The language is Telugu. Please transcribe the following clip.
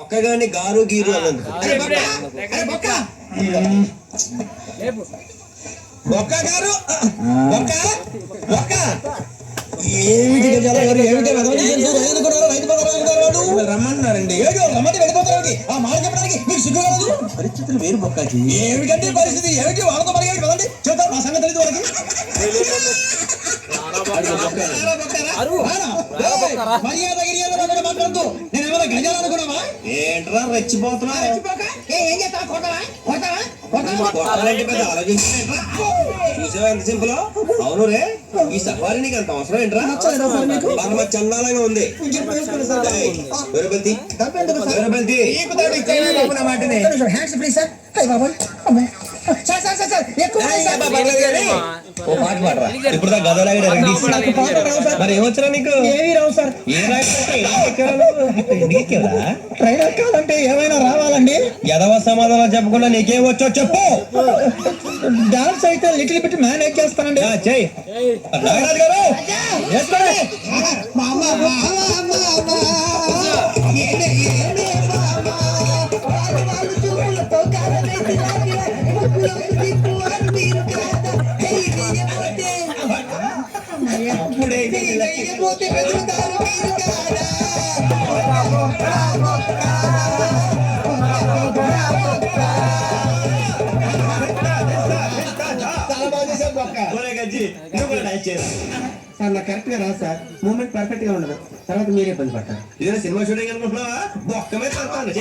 ఒక్కగాని గారు గీరు అన్నది బొక్క గారు ఏమిటి రమ్మన్నారండి రమ్మంటే వెళ్ళిపోతారండి ఆ మాట చెప్పడానికి మీకు సిగ్గురాదు పరిస్థితులు వేరు బొక్కకి ఏమిటంటే పరిస్థితి ఏమిటి వాళ్ళతో పరిగెట్టి కదండి చెబుతారు మా సంగతి తెలియదు వాళ్ళకి మర్యాద గిర్యాద మాట్లాడుతూ నేను ఏమైనా గజాలు అనుకున్నావా ఏంట్రా రెచ్చిపోతున్నా ఏం చేస్తావా చూసావా ఎంత సింపుల్ అవును రే ఈ సఫారీ నీకు అంత అవసరం ఏంట్రా బాగా చందాలంగా ఉంది ఇప్పుడు మరి ఏమొచ్చరా నీకు ఏమి రావు సార్ ట్రైన్ ఎక్కాలంటే ఏమైనా రావాలండి ఎదవ సమాధానం చెప్పకుండా నీకేమొచ్చో చెప్పు డాన్స్ అయితే లిటిల్ బిట్ మేనేజ్ చేస్తానండి చెయ్యి నాగరాజు గారు సార్ నాకు కరెక్ట్ గా రాదు సార్ మూమెంట్ పర్ఫెక్ట్ గా ఉండదు తర్వాత మీరే ఇబ్బంది పడతారు ఇదే సినిమా షూటింగ్ అనుకుంటున్నావా బొక్కమే పడతాను